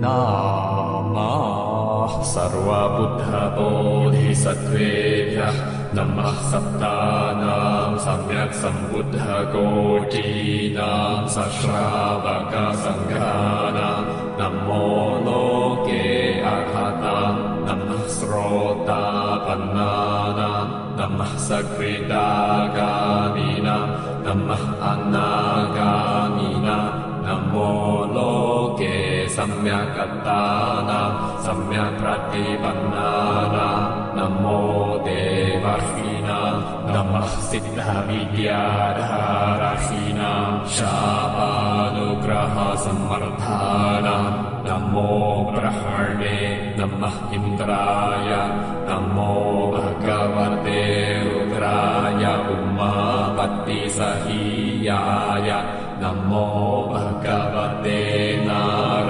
नमः सर्वबुद्धबोधिसत्त्वेभ्यः नमः सप्तानां सम्यक् सम्बुद्धकोटीनां सश्रावकसङ्घानां नमो लोके अर्हतां नमः श्रोतापन्नानां नमः सकृदागामिनां नमः अनागामिनां नमो लोके सम्यक्कर्तानां सम्यक् प्रतिपन्नानां नमो देवर्षीणां नमः सिद्धविद्याधारहीनां शापानुग्रहसम्वर्धानां नमो ब्रह्मणे नमः इन्द्राय नमो भगवते रुद्राय उमापत्तिसहीयाय नमो भगवते